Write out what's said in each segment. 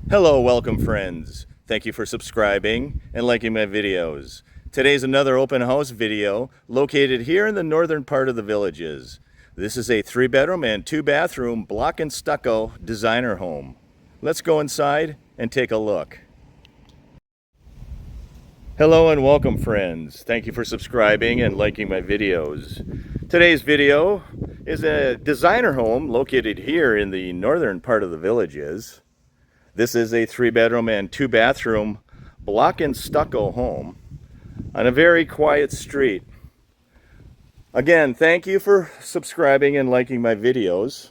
Hello, welcome friends. Thank you for subscribing and liking my videos. Today's another open house video located here in the northern part of the Villages. This is a 3-bedroom and 2-bathroom block and stucco designer home. Let's go inside and take a look. Hello and welcome friends. Thank you for subscribing and liking my videos. Today's video is a designer home located here in the northern part of the Villages. This is a 3-bedroom and 2-bathroom block and stucco home on a very quiet street. Again, thank you for subscribing and liking my videos.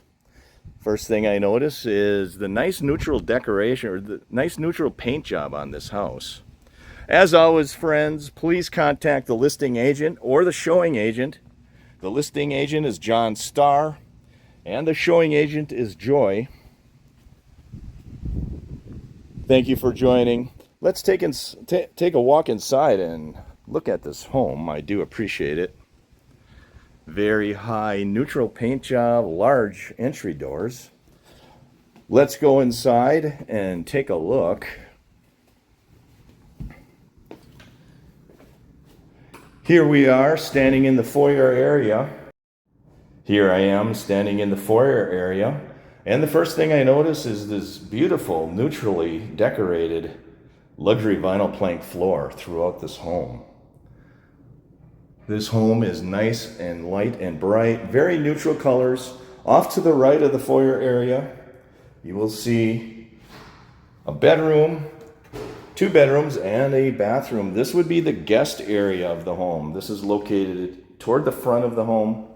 First thing I notice is the nice neutral decoration, or the nice neutral paint job on this house. As always, friends, please contact the listing agent or the showing agent. The listing agent is John Starr and the showing agent is Joy. Thank you for joining. Let's take a walk inside and look at this home. I do appreciate it. Very high neutral paint job, large entry doors. Let's go inside and take a look. Here we are standing in the foyer area. Here I am standing in the foyer area. And the first thing I notice is this beautiful, neutrally decorated luxury vinyl plank floor throughout this home. This home is nice and light and bright, very neutral colors. Off to the right of the foyer area, you will see a bedroom, 2 bedrooms, and a bathroom. This would be the guest area of the home. This is located toward the front of the home.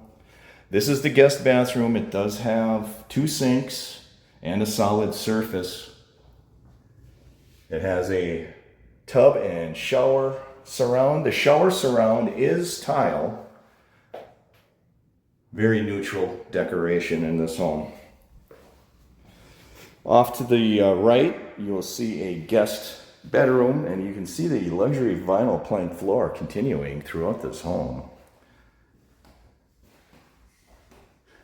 This is the guest bathroom. It does have 2 sinks and a solid surface. It has a tub and shower surround. The shower surround is tile. Very neutral decoration in this home. Off to the right, you will see a guest bedroom, and you can see the luxury vinyl plank floor continuing throughout this home.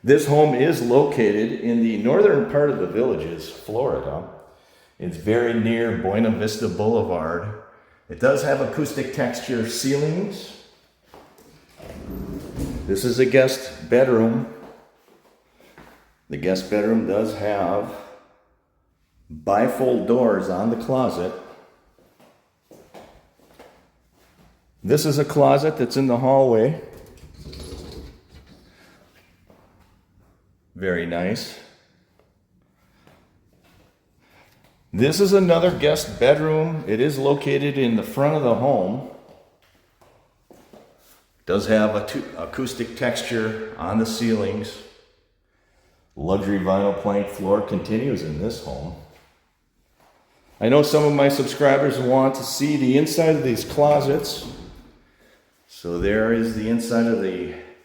This home is located in the northern part of the Villages, Florida. It's very near Buena Vista Boulevard. It does have acoustic texture ceilings. This is a guest bedroom. The guest bedroom does have bifold doors on the closet. This is a closet that's in the hallway. Very nice. This is another guest bedroom. It is located in the front of the home. Does have acoustic texture on the ceilings. Luxury vinyl plank floor continues in this home. I know some of my subscribers want to see the inside of these closets. So there is the inside of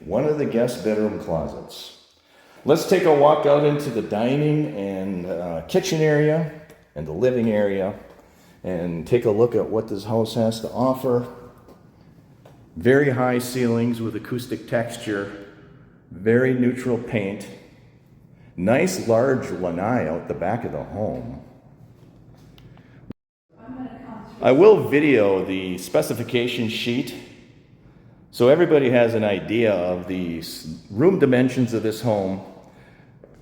one of the guest bedroom closets. Let's take a walk out into the dining and kitchen area and the living area and take a look at what this house has to offer. Very high ceilings with acoustic texture, very neutral paint, nice large lanai out the back of the home. I will video the specification sheet so everybody has an idea of the room dimensions of this home.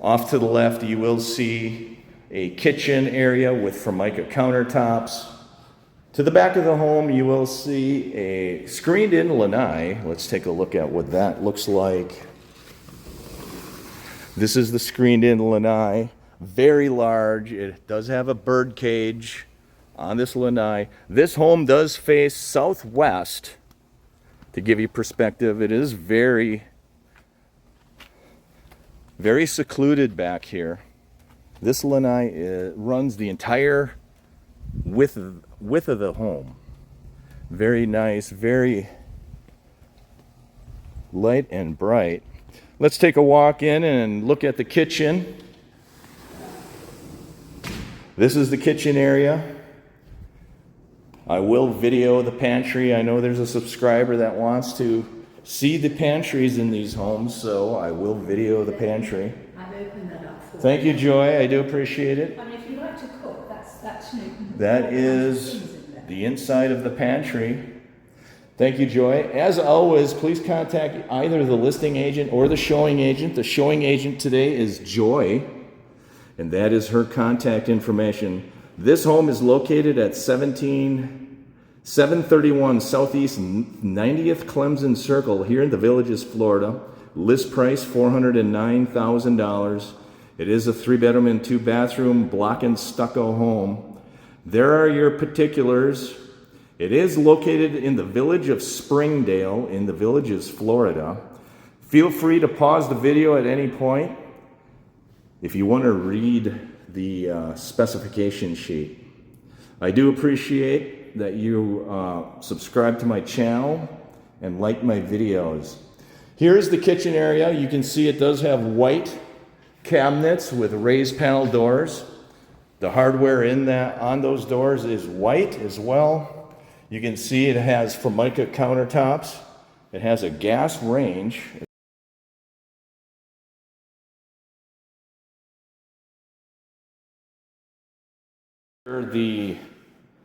Off to the left, you will see a kitchen area with Formica countertops. To the back of the home, you will see a screened-in lanai. Let's take a look at what that looks like. This is the screened-in lanai. Very large. It does have a bird cage on this lanai. This home does face southwest. To give you perspective, it is very secluded back here. This lanai runs the entire width of the home. Very nice, very light and bright. Let's take a walk in and look at the kitchen. This is the kitchen area. I will video the pantry. I know there's a subscriber that wants to see the pantries in these homes, so I will video the pantry. I've opened that up for Thank you, Joy. I do appreciate it. I mean, if you like to cook, that's That is the inside of the pantry. Thank you, Joy. As always, please contact either the listing agent or the showing agent. The showing agent today is Joy, and that is her contact information. This home is located at 731 Southeast 90th Clemson Circle here in the Villages, Florida. List price $409,000. It is a 3-bedroom and 2-bathroom block and stucco home. There are your particulars. It is located in the Village of Springdale in the Villages, Florida. Feel free to pause the video at any point if you want to read the specification sheet. I do appreciate that you subscribe to my channel and like my videos. Here's the kitchen area. You can see it does have white cabinets with raised panel doors. The hardware on those doors is white as well. You can see it has Formica countertops. It has a gas range. The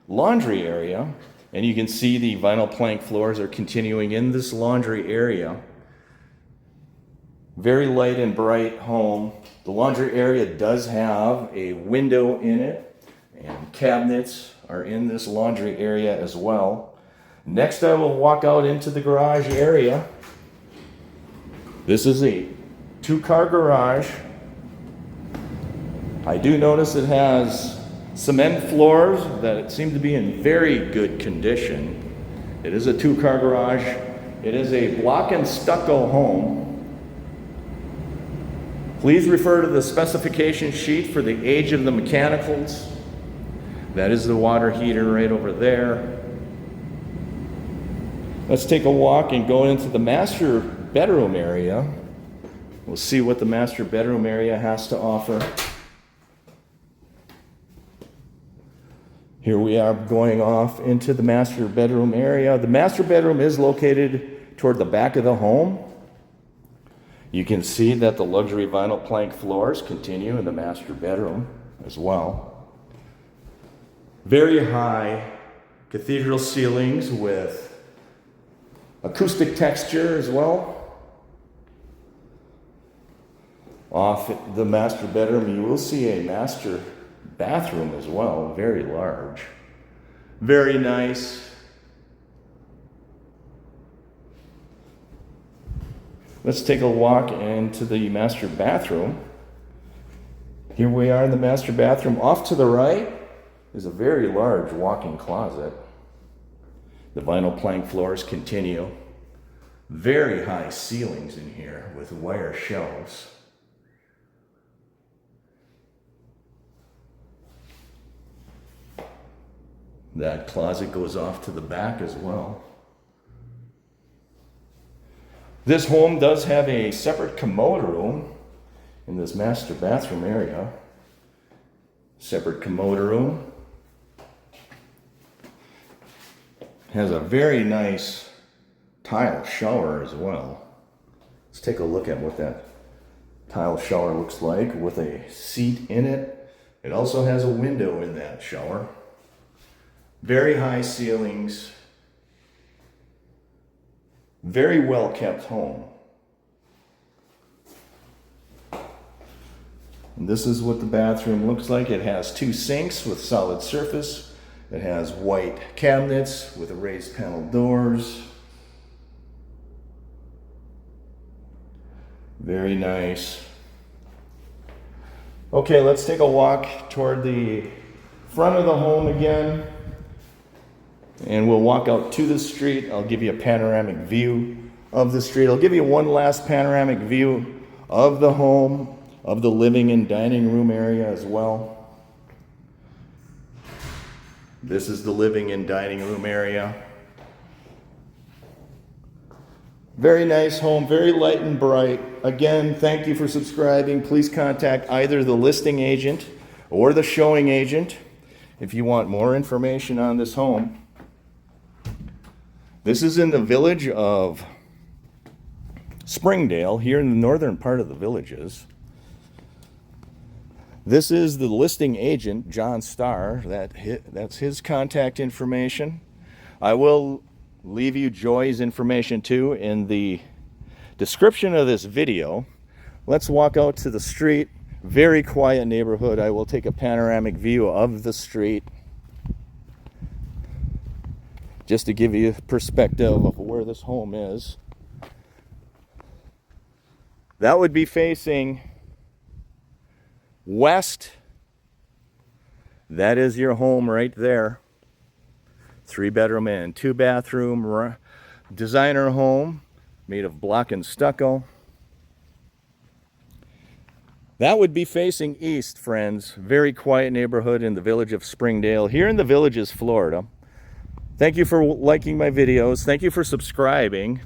laundry area, and you can see the vinyl plank floors are continuing in this laundry area. Very light and bright home. The laundry area does have a window in it, and cabinets are in this laundry area as well. Next, I will walk out into the garage area. This is a 2-car garage. I do notice it has cement floors that seem to be in very good condition. It is a 2-car garage. It is a block and stucco home. Please refer to the specification sheet for the age of the mechanicals. That is the water heater right over there. Let's take a walk and go into the master bedroom area. We'll see what the master bedroom area has to offer. Here we are going off into the master bedroom area. The master bedroom is located toward the back of the home. You can see that the luxury vinyl plank floors continue in the master bedroom as well. Very high cathedral ceilings with acoustic texture as well. Off at the master bedroom, you will see a master bathroom as well, very large. Very nice. Let's take a walk into the master bathroom. Here we are in the master bathroom. Off to the right is a very large walk-in closet. The vinyl plank floors continue. Very high ceilings in here with wire shelves. That closet goes off to the back as well. This home does have a separate commode room in this master bathroom area. Separate commode room. Has a very nice tile shower as well. Let's take a look at what that tile shower looks like with a seat in it. It also has a window in that shower. Very high ceilings. Very well kept home. And this is what the bathroom looks like. It has 2 sinks with solid surface. It has white cabinets with raised panel doors. Very nice. Okay, let's take a walk toward the front of the home again. And we'll walk out to the street. I'll give you a panoramic view of the street. I'll give you one last panoramic view of the home, of the living and dining room area as well. This is the living and dining room area. Very nice home, very light and bright. Again, thank you for subscribing. Please contact either the listing agent or the showing agent if you want more information on this home. This is in the Village of Springdale, here in the northern part of the Villages. This is the listing agent, John Starr. That's his contact information. I will leave you Joy's information too in the description of this video. Let's walk out to the street. Very quiet neighborhood. I will take a panoramic view of the street just to give you a perspective of where this home is. That would be facing west. That is your home right there. 3-bedroom and 2-bathroom designer home made of block and stucco. That would be facing east, friends. Very quiet neighborhood in the village of Springdale, here in the Villages, Florida. Thank you for liking my videos. Thank you for subscribing.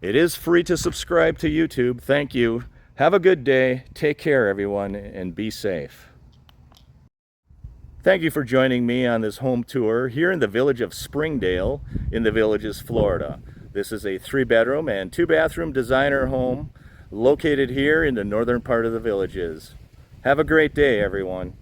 It is free to subscribe to YouTube. Thank you. Have a good day. Take care, everyone, and be safe. Thank you for joining me on this home tour here in the village of Springdale in the Villages, Florida. This is a 3-bedroom and 2-bathroom designer home located here in the northern part of the Villages. Have a great day, everyone.